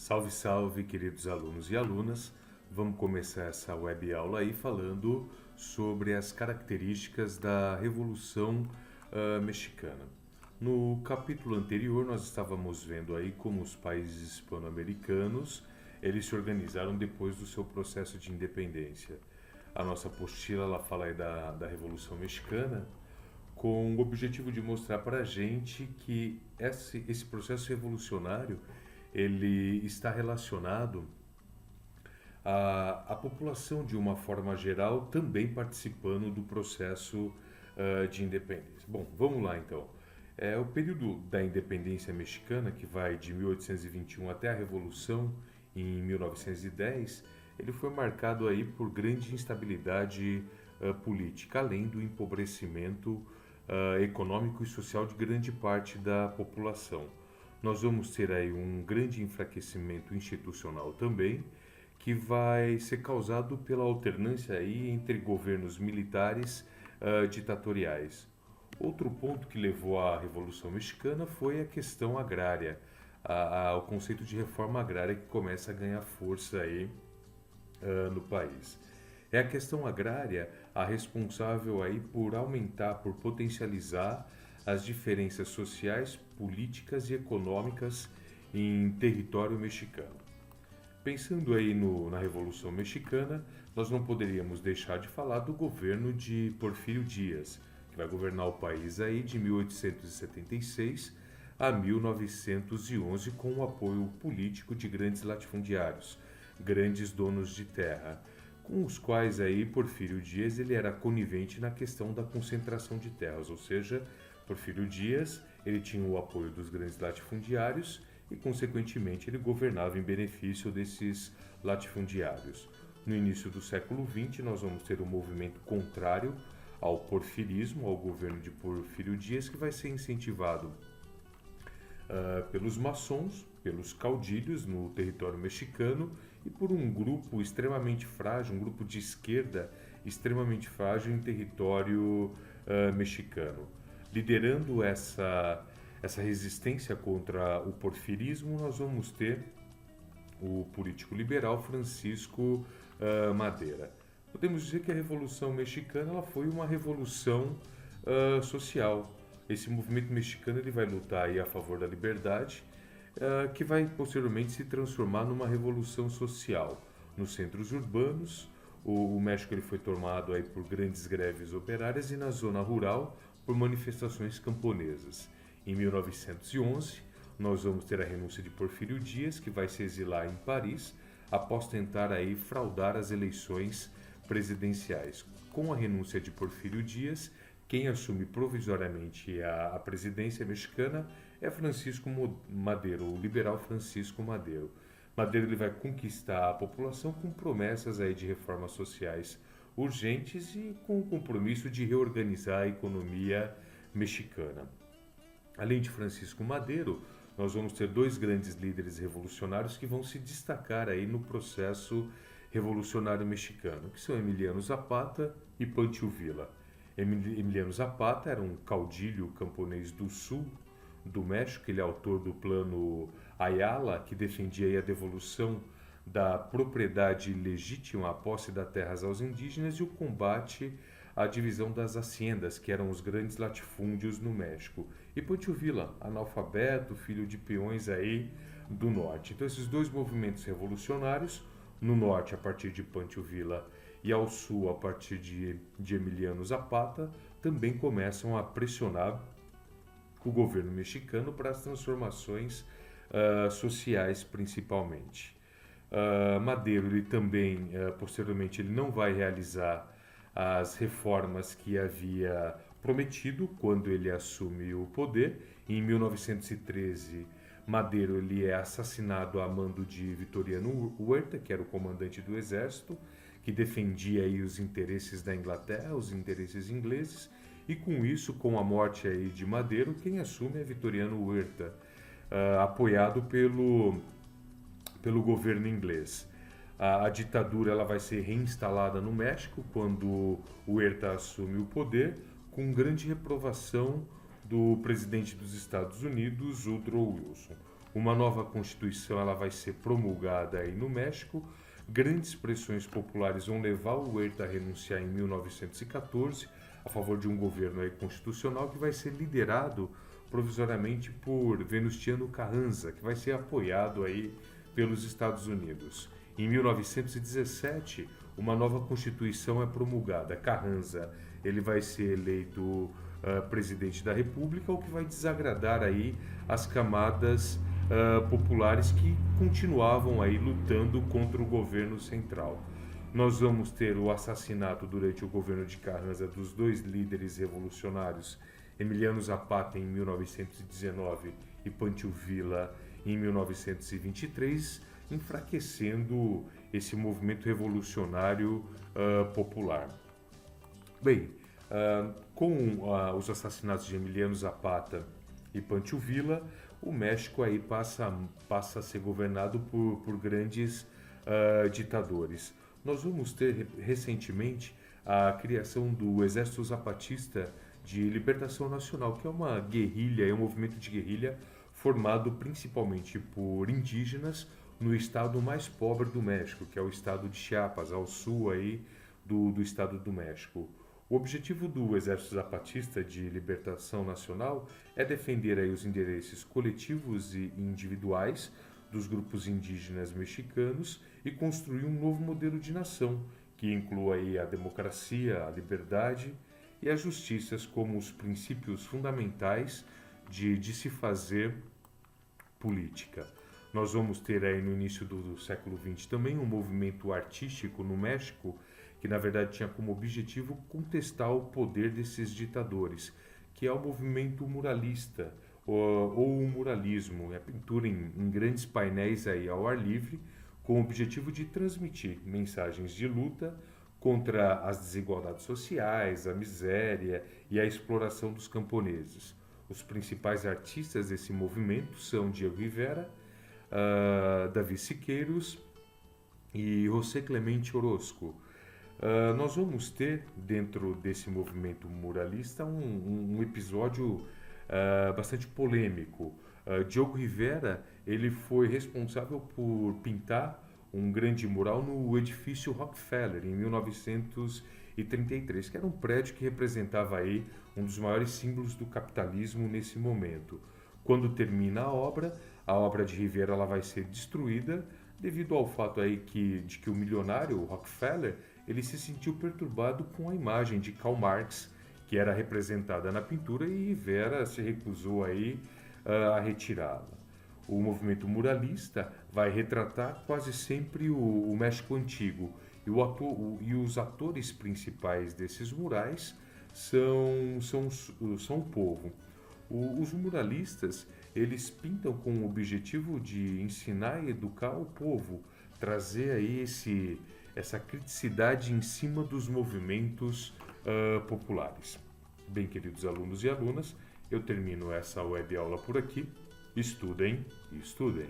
Salve, salve, queridos alunos e alunas. Vamos começar essa web aula aí falando sobre as características da Revolução Mexicana. No capítulo anterior, nós estávamos vendo aí como os países hispano-americanos eles se organizaram depois do seu processo de independência. A nossa apostila ela fala aí da Revolução Mexicana com o objetivo de mostrar para a gente que esse processo revolucionário ele está relacionado à população de uma forma geral também participando do processo de independência. Bom, vamos lá então. O período da independência mexicana, que vai de 1821 até a Revolução em 1910, ele foi marcado aí por grande instabilidade política, além do empobrecimento econômico e social de grande parte da população. Nós vamos ter aí um grande enfraquecimento institucional também, que vai ser causado pela alternância aí entre governos militares ditatoriais. Outro ponto que levou à Revolução Mexicana foi a questão agrária, o conceito de reforma agrária que começa a ganhar força aí no país. É a questão agrária a responsável aí por aumentar, por potencializar as diferenças sociais, políticas e econômicas em território mexicano. Pensando aí na Revolução Mexicana, nós não poderíamos deixar de falar do governo de Porfírio Díaz, que vai governar o país aí de 1876 a 1911 com o apoio político de grandes latifundiários, grandes donos de terra, com os quais aí Porfírio Díaz ele era conivente na questão da concentração de terras, ou seja, Porfírio Díaz ele tinha o apoio dos grandes latifundiários e, consequentemente, ele governava em benefício desses latifundiários. No início do século XX, nós vamos ter um movimento contrário ao porfirismo, ao governo de Porfírio Díaz, que vai ser incentivado pelos maçons, pelos caudilhos no território mexicano e por um grupo extremamente frágil, um grupo de esquerda extremamente frágil em território mexicano. Liderando essa resistência contra o porfirismo, nós vamos ter o político liberal Francisco Madero. Podemos dizer que a Revolução Mexicana ela foi uma revolução social. Esse movimento mexicano ele vai lutar aí a favor da liberdade, que vai posteriormente se transformar numa revolução social. Nos centros urbanos, o México ele foi tomado aí por grandes greves operárias e na zona rural por manifestações camponesas. Em 1911, nós vamos ter a renúncia de Porfírio Díaz, que vai se exilar em Paris após tentar aí fraudar as eleições presidenciais. Com a renúncia de Porfírio Díaz, quem assume provisoriamente a presidência mexicana é Francisco Madero, o liberal Francisco Madero. Madero ele vai conquistar a população com promessas aí de reformas sociais urgentes e com o compromisso de reorganizar a economia mexicana. Além de Francisco Madero, nós vamos ter dois grandes líderes revolucionários que vão se destacar aí no processo revolucionário mexicano, que são Emiliano Zapata e Pancho Villa. Emiliano Zapata era um caudilho camponês do sul do México, ele é autor do Plano Ayala, que defendia aí a devolução da propriedade legítima, a posse das terras aos indígenas e o combate à divisão das haciendas, que eram os grandes latifúndios no México. E Pancho Villa, analfabeto, filho de peões aí do norte. Então esses dois movimentos revolucionários, no norte a partir de Pancho Villa e ao sul a partir de Emiliano Zapata, também começam a pressionar o governo mexicano para as transformações sociais principalmente. Madero ele também posteriormente ele não vai realizar as reformas que havia prometido quando ele assume o poder. Em 1913, Madero ele é assassinado a mando de Victoriano Huerta, que era o comandante do exército, que defendia aí os interesses da Inglaterra, os interesses ingleses, e com isso, com a morte aí de Madero, quem assume é Victoriano Huerta, apoiado pelo governo inglês. A ditadura ela vai ser reinstalada no México quando o Huerta assume o poder, com grande reprovação do presidente dos Estados Unidos, Woodrow Wilson. Uma nova Constituição ela vai ser promulgada aí no México. Grandes pressões populares vão levar o Huerta a renunciar em 1914 a favor de um governo aí constitucional que vai ser liderado provisoriamente por Venustiano Carranza, que vai ser apoiado aí pelos Estados Unidos. Em 1917, uma nova Constituição é promulgada. Carranza, ele vai ser eleito presidente da República, o que vai desagradar aí as camadas populares que continuavam aí lutando contra o governo central. Nós vamos ter o assassinato durante o governo de Carranza dos dois líderes revolucionários, Emiliano Zapata em 1919 e Pancho Villa em 1923, enfraquecendo esse movimento revolucionário popular. Bem, com os assassinatos de Emiliano Zapata e Pancho Villa, o México aí passa a ser governado por grandes ditadores. Nós vamos ter recentemente a criação do Exército Zapatista de Libertação Nacional, que é uma guerrilha, é um movimento de guerrilha formado principalmente por indígenas no estado mais pobre do México, que é o estado de Chiapas, ao sul aí do estado do México. O objetivo do Exército Zapatista de Libertação Nacional é defender aí os interesses coletivos e individuais dos grupos indígenas mexicanos e construir um novo modelo de nação, que inclua aí a democracia, a liberdade e a justiça como os princípios fundamentais de se fazer política. Nós vamos ter aí no início do século XX também um movimento artístico no México que na verdade tinha como objetivo contestar o poder desses ditadores, que é o movimento muralista ou o muralismo, é a pintura em grandes painéis aí ao ar livre, com o objetivo de transmitir mensagens de luta contra as desigualdades sociais, a miséria e a exploração dos camponeses. Os principais artistas desse movimento são Diego Rivera, Davi Siqueiros e José Clemente Orozco. Nós vamos ter, dentro desse movimento muralista, um episódio bastante polêmico. Diogo Rivera ele foi responsável por pintar um grande mural no edifício Rockefeller, em 1933, que era um prédio que representava aí um dos maiores símbolos do capitalismo nesse momento. Quando termina a obra de Rivera ela vai ser destruída devido ao fato aí de que o milionário, o Rockefeller, ele se sentiu perturbado com a imagem de Karl Marx, que era representada na pintura, e Rivera se recusou aí a retirá-la. O movimento muralista vai retratar quase sempre o México antigo, e os atores principais desses murais são o povo. Os muralistas eles pintam com o objetivo de ensinar e educar o povo, trazer aí essa criticidade em cima dos movimentos populares. Bem, queridos alunos e alunas, eu termino essa web aula por aqui. Estudem e estudem.